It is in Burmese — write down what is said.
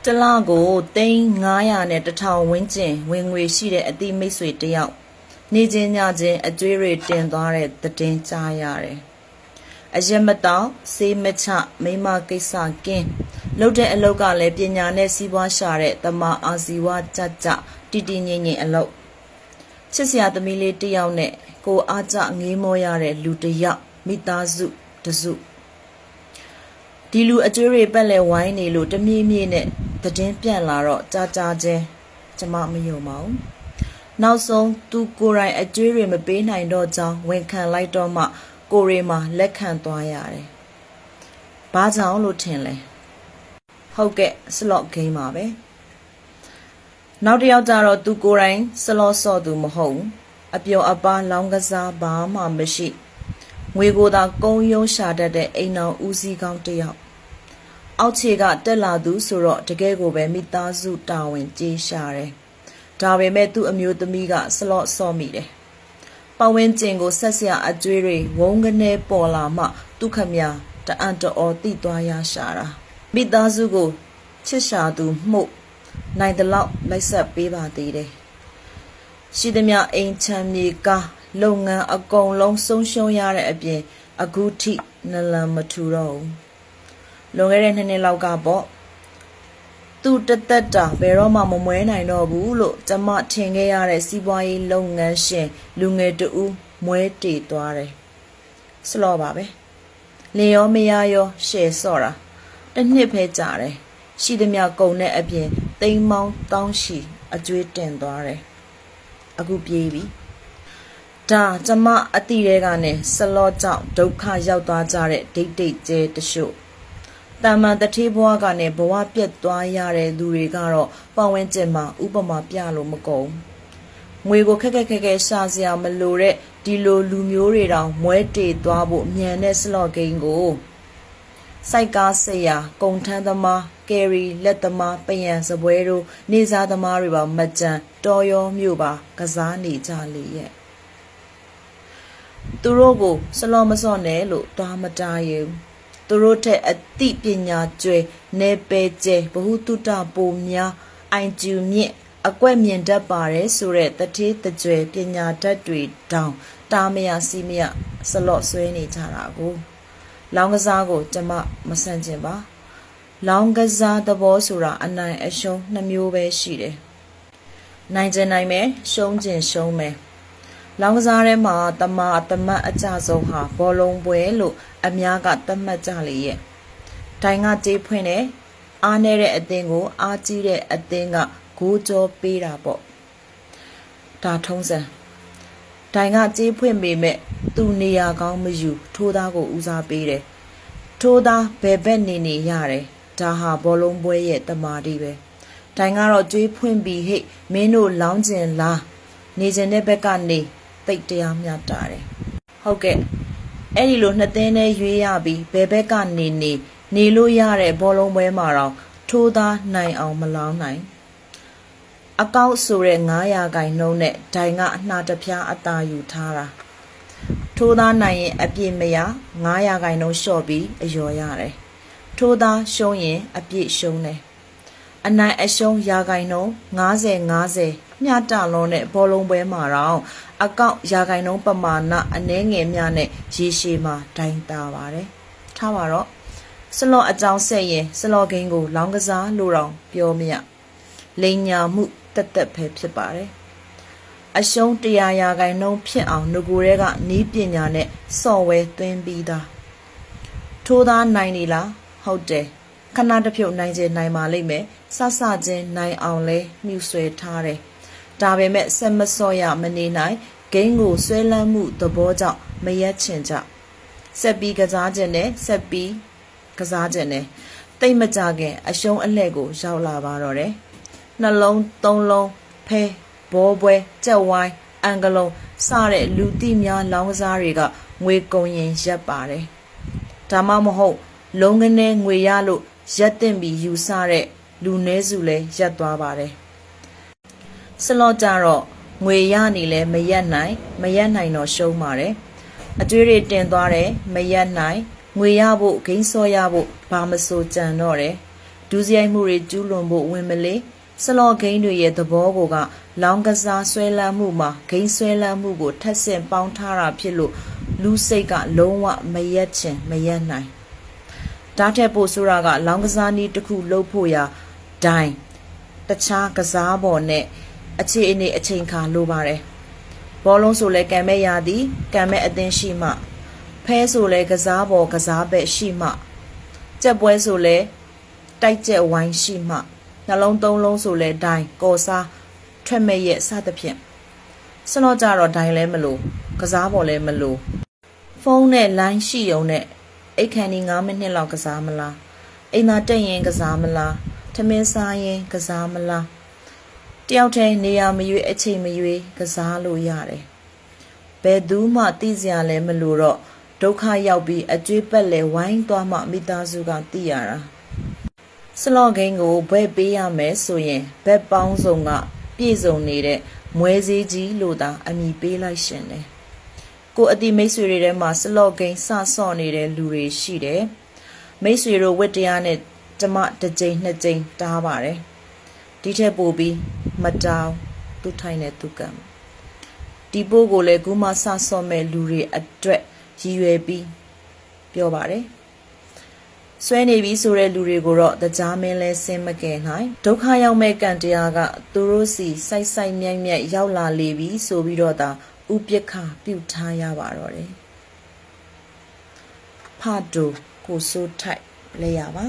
တလားကိုသိန်း900နဲ့1000ဝန်းကျင်ဝင်ငွေရှိတဲ့အတိမိတ်ဆွေတယောက်နေချင်းညချင်းအကျွေးတွေတင်သွားတဲ့သတင်းကြားရတယ်။အရက်မတောင်စေးမချမိမကိစ္စကင်းလှုပ်တဲ့အလုပ်ကလည်းပညာနဲ့စီးပွားရှာတဲ့တမအာဇီဝကြကြတီတီငိမ့်ငိမ့်အလုပ်ချစ်စရာသမီးလေးတယောက်နဲ့ကိုအားကြငေးမောရတဲ့လူတယောက်မိသားစုတစုဒီလူအကျွေးတွေပက်လဲဝိုင်းနေလို့တမြင့်မြင့်နဲ့သတင်းပြန့်လာတော့ကြားချင်းကျမမယုံပါဘူးနောက်ဆုံးသူကိုယ်တိုင်အကျွေးတွေမပေးနိုင်တော့ကြောင်းဝန်ခံလိုက်တော့မှကိုရီမှာလက်ခံသွားရတယ်ဘာကြောင့်လို့ထင်လဲဟုတ်ကဲ့စလော့ဂိမ်းပါပဲနောက်တစ်ယောက်ကျတော့သူကိုယ်တိုင်စလော့ဆော့သူမဟုတ်ဘူးအပျော်အပါလောင်းကစားဘာမှမရှိငွေကိုသာကုန်းယုံရှာတတ်တဲ့အိမ်တော်ဦးစီးကောင်းတစ်ယောက်အောက်ခြေကတက်လာသူဆိုတော့တကယ်ကိုပဲမိသားစုတာဝန်ကျေးရှာတယ်ဒါပေမဲ့သူ့အမျိုးသမီးကစလော့ဆော့မိတယ်ပတ်ဝန်းကျင်ကိုဆက်စရာအကျွေးတွေဝုန်းကနေပေါ်လာမှသူခမတအံ့တော်တိသွားရရှာတာမိသားစုကိုချစ်ရှာသူမှုနိုင်တဲ့လောက်လိုက်ဆက်ပေးပါသေးတယ်ရှိသမျှအိမ်ချမ်းမြေကားလုပ်ငန်းအကုန်လုံးဆုံးရှုံးရတဲ့အပြင်အခုထိနလန်မထူတော့ဘူးလွန်ခဲ့တဲ့2နှစ်လောက်ကပေါ့သူတသက်တာဘယ်တော့မှမမွဲနိုင်တော့ဘူးလို့ကျမထင်ခဲ့ရတဲ့စီးပွားရေးလုပ်ငန်းရှင်လူငယ်တဦးမွဲတေသွားတယ်စလော့ပါပဲလင်ရောမယားရောရှယ်ဆော့တာတစ်နှစ်ပဲကြာတယ်ရှိသမျှကုန်တဲ့အပြင်သိန်းပေါင်းတောင်းချီအကျွေးတင်သွားတယ်အခုပြေးပြီဒါကျမအတိတဲကနေစလော့ကြောင့်ဒုက္ခရောက်သွားကြတဲ့ဒိတ်ဒိတ်ကျဲတရှို့တာမန်တတိဘဝကနေဘဝပြတ်သွားရတဲ့သူတွေကတော့ပတ်ဝန်းကျင်မှာဥပမာပြလို့မကုန်ငွေကိုခက်ခက်ရှာစရာမလိုတဲ့ဒီလိုလူမျိုးတွေတောင်မွဲတေသွားဖို့မြန်တဲ့စလော့ဂိမ်းကိုစိုက်ကားဆရာကုန်ထမ်းသမားကယ်ရီလက်သမားပယံစပွဲတို့နေစားသမားတွေပါမကြံတော်ရောမြို့ပါကစားနေကြလေရဲ့သူတို့ကိုစလော့မစော့နဲ့လို့တွားမတားရင်သူတို့ထက်အသိပညာကျွဲနေပေကျဲဘ ഹു တုတပိုများအိုင်ကျူမြင့်အကွက်မြင်တတ်ပါတယ်ဆိုတဲ့တတိတကြွယ်ပညာတတ်တွေတောင်တာမရစီမရစလော့ဆွဲနေကြတာကိုလောင်းကစားကိုကျမမဆန့်ကျင်ပါလောင်းကစားသဘောဆိုတာအနိုင်အရှုံး2မျိုးပဲရှိတယ်နိုင်ကျင်နိုင်မယ်ရှုံးကျင်ရှုံးမယ်လောင်းကစားထဲမှာတမတ်အကြဆုံးဟာဘောလုံးပွဲလို့အများကသတ်မှတ်ကြလေရဲ့ဒိုင်ကကြေးဖွင့်တယ်အားနေတဲ့အသင်းကိုအားကြီးတဲ့အသင်းကဂိုးကြောပေးတာပေါ့ဒါထုံးစံဒိုင်ကကြေးဖွင့်ပေမဲ့သူနေရာကောင်းမယူထိုးသားကိုဦးစားပေးတယ်ထိုးသားဘယ်ဘက်နေရတယ်ဒါဟာဘောလုံးပွဲရဲ့တမာတိပဲဒိုင်ကတော့ကျွေးဖွင့်ပြီးဟိမင်းတို့လောင်းကျင်လားနေကျင်တဲ့ဘက်ကနေတိတ်တရားမျှတာတယ်ဟုတ်ကဲ့အဲ့ဒီလိုနှစ်သင်းနဲ့ရွေးရပြီးဘယ်ဘက်ကနေလို့ရတဲ့ဘောလုံးပွဲမှာတော့ထိုးသားနိုင်အောင်မလောင်းနိုင်အကောက်ဆိုတဲ့900ခိုင်နှုန်းနဲ့ဒိုင်ကအနှာတပြားအသာယူထားတာထိုးသားနိုင်ရင်အပြည့်မရ900ခိုင်နှုန်းလျှော့ပြီးအယော်ရတယ်ထိုးသားရှုံးရင်အပြည့်ရှုံးတယ်အနိုင်အရှုံးရာခိုင်နှုန်း50မျှတလုံးတဲ့ဘောလုံးပွဲမှာတော့အကောက်ရာခိုင်နှုန်းပမာဏအနည်းငယ်များနဲ့ရေရှည်မှာဒိုင်တာပါတယ်ထားပါတော့စလော့အကြောင်းဆက်ရင်စလော့ဂိမ်းကိုလောင်းကစားလို့တော့ပြောမရလိန်ညာမှုတက်ပဲဖြစ်ပါတယ်အရှုံး100ရာခိုင်နှုန်းဖြစ်အောင်ငကိုရဲကနီးပညာနဲ့စော့ဝဲသွင်းပြီးသားထိုးသားနိုင်နေလားဟုတ်တယ်ခဏတစ်ဖြုတ်နိုင်ကျင်နိုင်ပါလိမ့်မယ်စချင်းနိုင်အောင်လဲမြှူဆွဲထားတယ်ဒါပေမဲ့ဆက်မစော့ရမနေနိုင်ဂိမ်းကိုဆွဲလန်းမှုသဘောကြောင့်မရက်ချင်ကြဆက်ပြီးကစားခြင်းနဲ့ဆက်ပြီးကစားခြင်းနဲ့တိတ်မကြခင်အရှုံးအလှဲ့ကိုရောက်လာပါတော့တယ်နှလုံး3လုံးဖဲဘောပွဲကြက်ဝိုင်းအန်ဂလုံးစတဲ့လူသိများလောင်းကစားတွေကငွေကုန်ရင်ရက်ပါတယ်ဒါမှမဟုတ်လုံးကနေငွေရလို့ရက်တင်ပြီးယူဆတဲ့လူနည်းစုလည်းရက်သွားပါတယ်စလော့ကြတော့ငွေရနေလဲမရက်နိုင်တော့ရှုံးပါတယ်အကျွေးတွေတင်သွားတယ်မရက်နိုင်ငွေရဖို့ဂိမ်းစောရဖို့ဘာမဆိုကြံတော့တယ် ဒူးစရိုက်မှုတွေကျူးလွန်ဖို့ဝင်မလေးစလော့ဂိမ်းတွေရဲ့သဘောကိုကလောင်းကစားဆွဲလန်းမှုမှာဂိမ်းဆွဲလန်းမှုကိုထပ်ဆင့်ပေါင်းထားတာဖြစ်လို့လူစိတ်ကလုံးဝမရက်ချင်မရက်နိုင်ဒါထက်ပိုဆိုတာကလောင်းကစားနည်းတစ်ခုလှုပ်ဖို့ရာဒိုင်တခြားကစားပေါ်နဲ့အခြေအနေအချိန်ခါလိုပါတယ်ဘောလုံးဆိုလဲကံမဲ့ရသည်ကံမဲ့အသင်းရှိမှဖဲဆိုလဲကစားပေါ်ကစားဘက်ရှိမှကြက်ပွဲဆိုလဲတိုက်ကြက်ဝိုင်းရှိမှနှလုံးသုံးလုံးဆိုလဲဒိုင်ကော်စားထွက်မဲ့ရဲ့စသဖြင့်စလော့ကြတော့ဒိုင်လဲမလို့ကစားပေါ်လဲမလို့ဖုန်းနဲ့လိုင်းရှိုံနဲ့အိတ်ခမ်းဒီ9မိနစ်လောက်ကစားမလားအိမ်သာတက်ရင်ကစားမလားထမင်းစားရင်ကစားမလားတယောက်တည်းနေရာမရွေးအချိန်မရွေးကစားလို့ရတယ်ဘယ်သူမှသိစရာလဲမလို့တော့ဒုက္ခရောက်ပြီးအကျွေးပက်လဲဝိုင်းသွားမှမိသားစုကသိရတာစလော့ဂိမ်းကိုဘွဲ့ပေးရမယ်ဆိုရင်ဘက်ပေါင်းစုံကပြည့်စုံနေတဲ့မွဲစည်းကြီးလို့သာအမည်ပေးလိုက်ရှင်တယ်ကိုအတိမိတ်ဆွေတွေထဲမှာစလော့ဂိမ်းစဆော့နေတဲ့လူတွေရှိတယ်မိတ်ဆွေတို့ဝတ်တရားနဲ့ကျမတစ်ကြိမ်နှစ်ကြိမ်တားပါတယ်ဒီထက်ပိုပြီးမတောင်းသူထိုင်နေသူကံဒီပို့ကိုလည်းကူမဆဆော့မဲ့လူတွေအတွက်ရည်ရွယ်ပြီးပြောပါတယ်ဆွဲနေပြီဆိုတဲ့လူတွေကိုတော့တကြားမင်းလဲဆင်းမကယ်နိုင်ဒုက္ခရောက်မဲ့ကံတရားကသူတို့စီစိုက်စိုက်မြိုက်မြိုက်ရောက်လာလေပြီဆိုပြီးတော့ဒါဥပက္ခပြုတ်ထားရပါတော့တယ်ဖတ်တူကိုစိုးထိုက်လဲရပါ